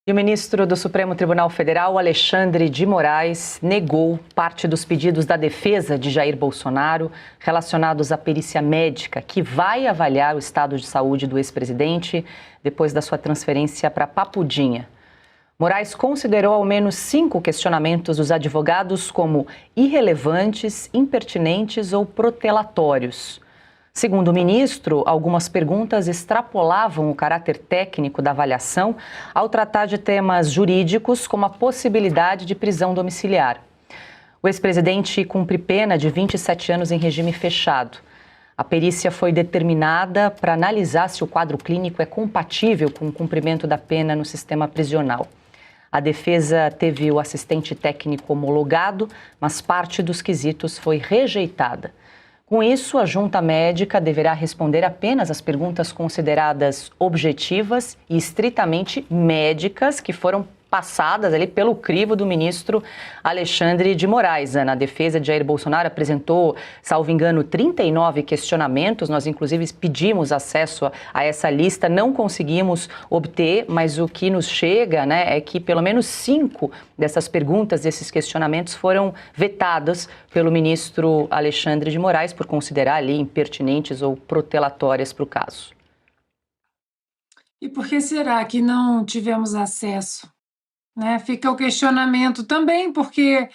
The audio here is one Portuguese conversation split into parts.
E o ministro do Supremo Tribunal Federal, Alexandre de Moraes, negou parte dos pedidos da defesa de Jair Bolsonaro relacionados à perícia médica que vai avaliar o estado de saúde do ex-presidente depois da sua transferência para Papudinha. Moraes considerou ao menos 5 questionamentos dos advogados como irrelevantes, impertinentes ou protelatórios. Segundo o ministro, algumas perguntas extrapolavam o caráter técnico da avaliação ao tratar de temas jurídicos, como a possibilidade de prisão domiciliar. O ex-presidente cumpre pena de 27 anos em regime fechado. A perícia foi determinada para analisar se o quadro clínico é compatível com o cumprimento da pena no sistema prisional. A defesa teve o assistente técnico homologado, mas parte dos quesitos foi rejeitada. Com isso, a junta médica deverá responder apenas às perguntas consideradas objetivas e estritamente médicas que foram passadas ali pelo crivo do ministro Alexandre de Moraes. Na defesa de Jair Bolsonaro apresentou, salvo engano, 39 questionamentos. Nós, inclusive, pedimos acesso a essa lista, não conseguimos obter, mas o que nos chega, é que pelo menos 5 dessas perguntas, desses questionamentos, foram vetadas pelo ministro Alexandre de Moraes por considerar ali impertinentes ou protelatórias para o caso. E por que será que não tivemos acesso? Fica o questionamento também, porque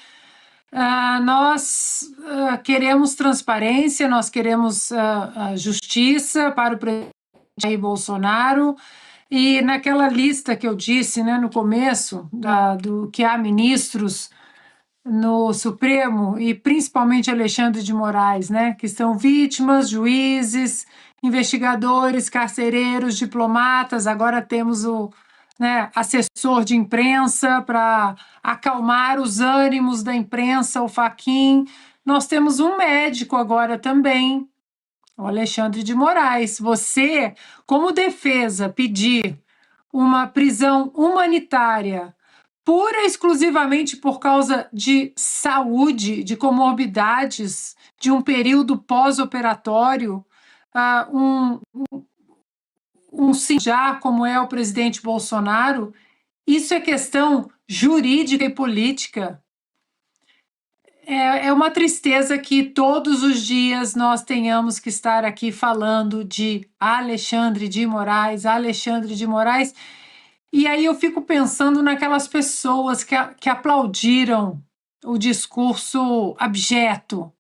nós queremos transparência, nós queremos justiça para o presidente Jair Bolsonaro, e naquela lista que eu disse no começo, do que há ministros no Supremo, e principalmente Alexandre de Moraes, que são vítimas, juízes, investigadores, carcereiros, diplomatas, agora temos o assessor de imprensa para acalmar os ânimos da imprensa, o Fachin. Nós temos um médico agora também, o Alexandre de Moraes. Você, como defesa, pedir uma prisão humanitária pura e exclusivamente por causa de saúde, de comorbidades, de um período pós-operatório, já como é o presidente Bolsonaro, isso é questão jurídica e política. É uma tristeza que todos os dias nós tenhamos que estar aqui falando de Alexandre de Moraes, e aí eu fico pensando naquelas pessoas que aplaudiram o discurso abjeto,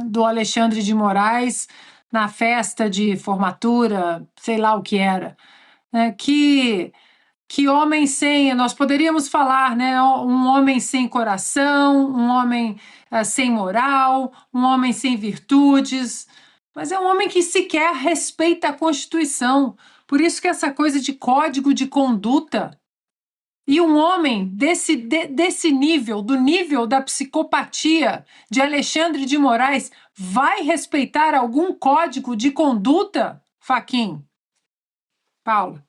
do Alexandre de Moraes, na festa de formatura, sei lá o que era, que homem sem, nós poderíamos falar, um homem sem coração, um homem sem moral, um homem sem virtudes, mas é um homem que sequer respeita a Constituição. Por isso que essa coisa de código de conduta, e um homem desse nível, do nível da psicopatia de Alexandre de Moraes, vai respeitar algum código de conduta, Fachin? Paula.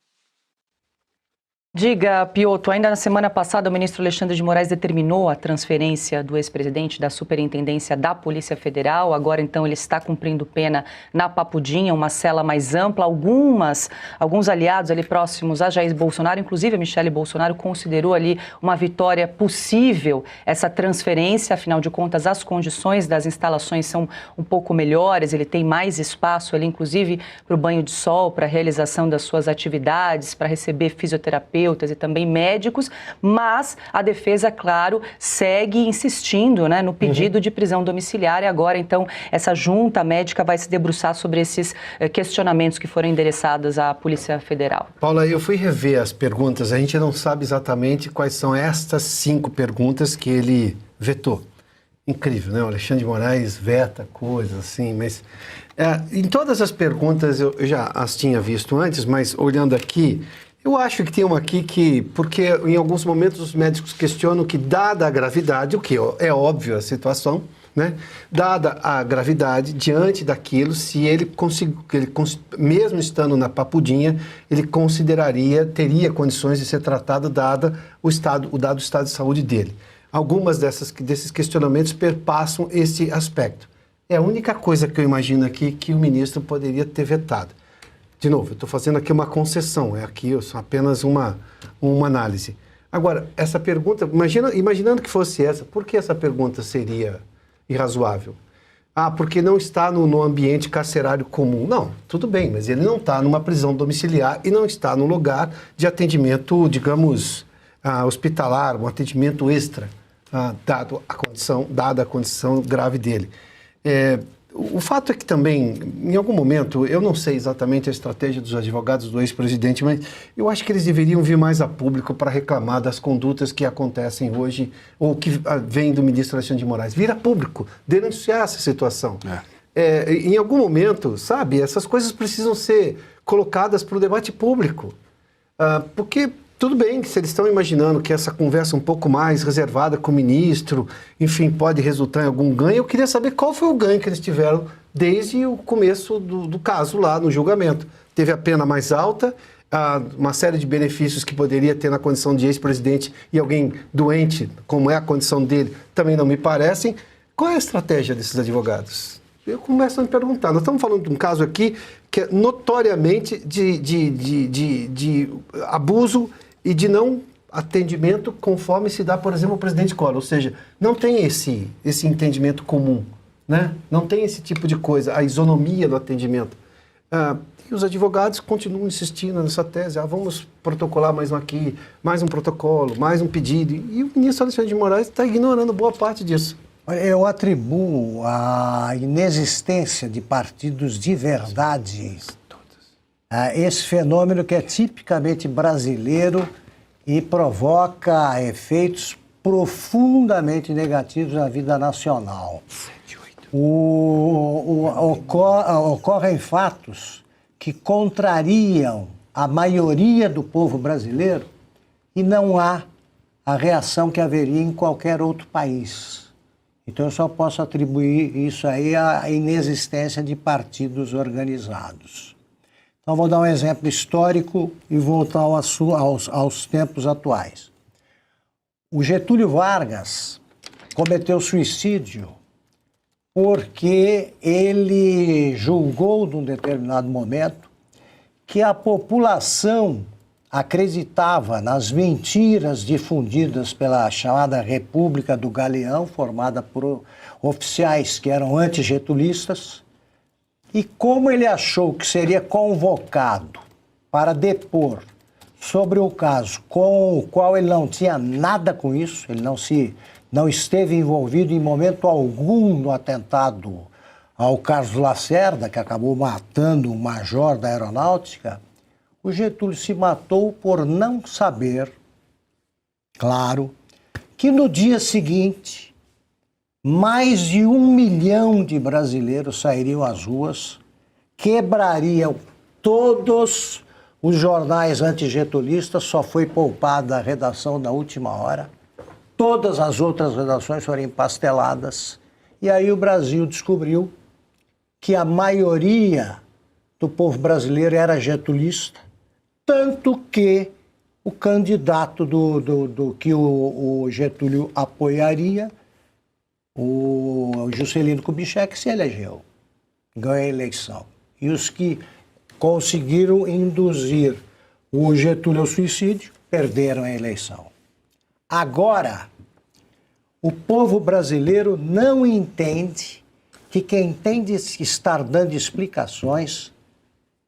Diga, Piotr, ainda na semana passada o ministro Alexandre de Moraes determinou a transferência do ex-presidente da Superintendência da Polícia Federal. Agora, então, ele está cumprindo pena na Papudinha, uma cela mais ampla. Alguns aliados ali próximos a Jair Bolsonaro, inclusive a Michele Bolsonaro, considerou ali uma vitória possível essa transferência. Afinal de contas, as condições das instalações são um pouco melhores, ele tem mais espaço ali, inclusive para o banho de sol, para a realização das suas atividades, para receber fisioterapeutas e também médicos, mas a defesa, claro, segue insistindo no pedido de prisão domiciliar, e agora, então, essa junta médica vai se debruçar sobre esses questionamentos que foram endereçados à Polícia Federal. Paula, eu fui rever as perguntas, a gente não sabe exatamente quais são estas 5 perguntas que ele vetou. Incrível, O Alexandre de Moraes veta coisas assim, mas em todas as perguntas eu já as tinha visto antes, mas olhando aqui, eu acho que tem uma aqui porque em alguns momentos os médicos questionam que, dada a gravidade, o que é óbvio a situação, dada a gravidade, diante daquilo, se ele mesmo estando na Papudinha, ele teria condições de ser tratado dado o dado estado de saúde dele. Algumas desses questionamentos perpassam esse aspecto. É a única coisa que eu imagino aqui que o ministro poderia ter vetado. De novo, eu estou fazendo aqui uma concessão, aqui apenas uma uma análise. Agora, essa pergunta, imaginando que fosse essa, por que essa pergunta seria irrazoável? Ah, porque não está no ambiente carcerário comum. Não, tudo bem, mas ele não está numa prisão domiciliar e não está no lugar de atendimento, digamos, hospitalar, um atendimento extra, dada a condição grave dele. O fato é que também, em algum momento, eu não sei exatamente a estratégia dos advogados do ex-presidente, mas eu acho que eles deveriam vir mais a público para reclamar das condutas que acontecem hoje, ou que vêm do ministro Alexandre de Moraes. Vir a público, denunciar essa situação. Em algum momento, sabe, essas coisas precisam ser colocadas para o debate público. Porque... tudo bem que se eles estão imaginando que essa conversa um pouco mais reservada com o ministro, enfim, pode resultar em algum ganho, eu queria saber qual foi o ganho que eles tiveram desde o começo do caso lá no julgamento. Teve a pena mais alta, uma série de benefícios que poderia ter na condição de ex-presidente e alguém doente, como é a condição dele, também não me parecem. Qual é a estratégia desses advogados? Eu começo a me perguntar. Nós estamos falando de um caso aqui que é notoriamente de abuso e de não atendimento conforme se dá, por exemplo, o presidente Collor. Ou seja, não tem esse entendimento comum, né? Não tem esse tipo de coisa, a isonomia do atendimento. E os advogados continuam insistindo nessa tese, vamos protocolar mais um aqui, mais um protocolo, mais um pedido. E o ministro Alexandre de Moraes está ignorando boa parte disso. Eu atribuo a inexistência de partidos de verdade a esse fenômeno que é tipicamente brasileiro e provoca efeitos profundamente negativos na vida nacional. Ocorrem fatos que contrariam a maioria do povo brasileiro e não há a reação que haveria em qualquer outro país. Então eu só posso atribuir isso aí à inexistência de partidos organizados. Então vou dar um exemplo histórico e voltar aos tempos atuais. O Getúlio Vargas cometeu suicídio porque ele julgou, num determinado momento, que a população acreditava nas mentiras difundidas pela chamada República do Galeão, formada por oficiais que eram antigetulistas, e como ele achou que seria convocado para depor sobre o caso com o qual ele não tinha nada com isso, ele não esteve envolvido em momento algum no atentado ao Carlos Lacerda, que acabou matando um major da aeronáutica, o Getúlio se matou por não saber, claro, que no dia seguinte, mais de 1 milhão de brasileiros sairiam às ruas, quebrariam todos os jornais antigetulistas, só foi poupada a redação da Última Hora, todas as outras redações foram empasteladas, e aí o Brasil descobriu que a maioria do povo brasileiro era getulista, tanto que o candidato do que o Getúlio apoiaria, o Juscelino Kubitschek, se elegeu, ganhou a eleição. E os que conseguiram induzir o Getúlio ao suicídio perderam a eleição. Agora, o povo brasileiro não entende que quem tem de estar dando explicações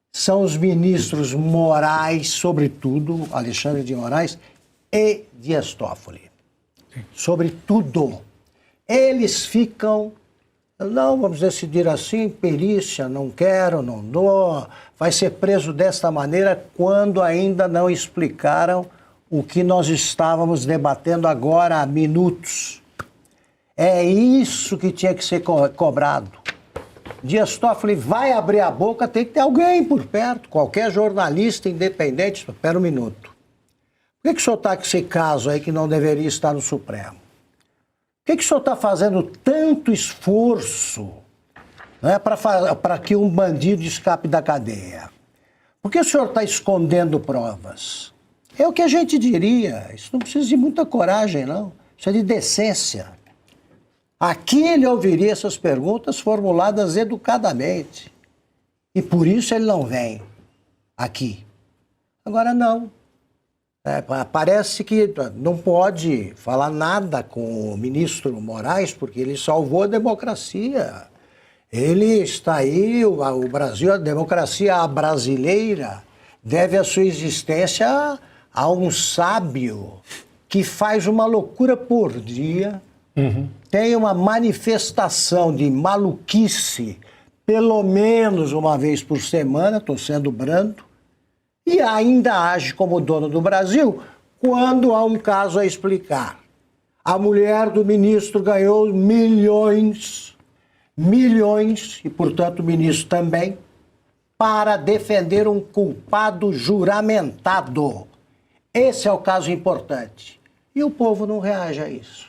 são os ministros Moraes, sobretudo, Alexandre de Moraes, e Dias Toffoli. Sobretudo. Eles ficam, não, vamos decidir assim, perícia, não quero, não dou, vai ser preso desta maneira, quando ainda não explicaram o que nós estávamos debatendo agora há minutos. É isso que tinha que ser cobrado. Dias Toffoli vai abrir a boca, tem que ter alguém por perto, qualquer jornalista independente. Espera um minuto. Por que o senhor está com esse caso aí que não deveria estar no Supremo? Por que o senhor está fazendo tanto esforço, né, para que um bandido escape da cadeia? Por que o senhor está escondendo provas? É o que a gente diria. Isso não precisa de muita coragem, não. Isso é de decência. Aqui ele ouviria essas perguntas formuladas educadamente. E por isso ele não vem aqui. Agora não. Parece que não pode falar nada com o ministro Moraes, porque ele salvou a democracia. Ele está aí, o Brasil, a democracia brasileira, deve a sua existência a um sábio que faz uma loucura por dia, tem uma manifestação de maluquice pelo menos uma vez por semana, estou sendo brando, e ainda age como dono do Brasil quando há um caso a explicar. A mulher do ministro ganhou milhões, e portanto o ministro também, para defender um culpado juramentado. Esse é o caso importante. E o povo não reage a isso.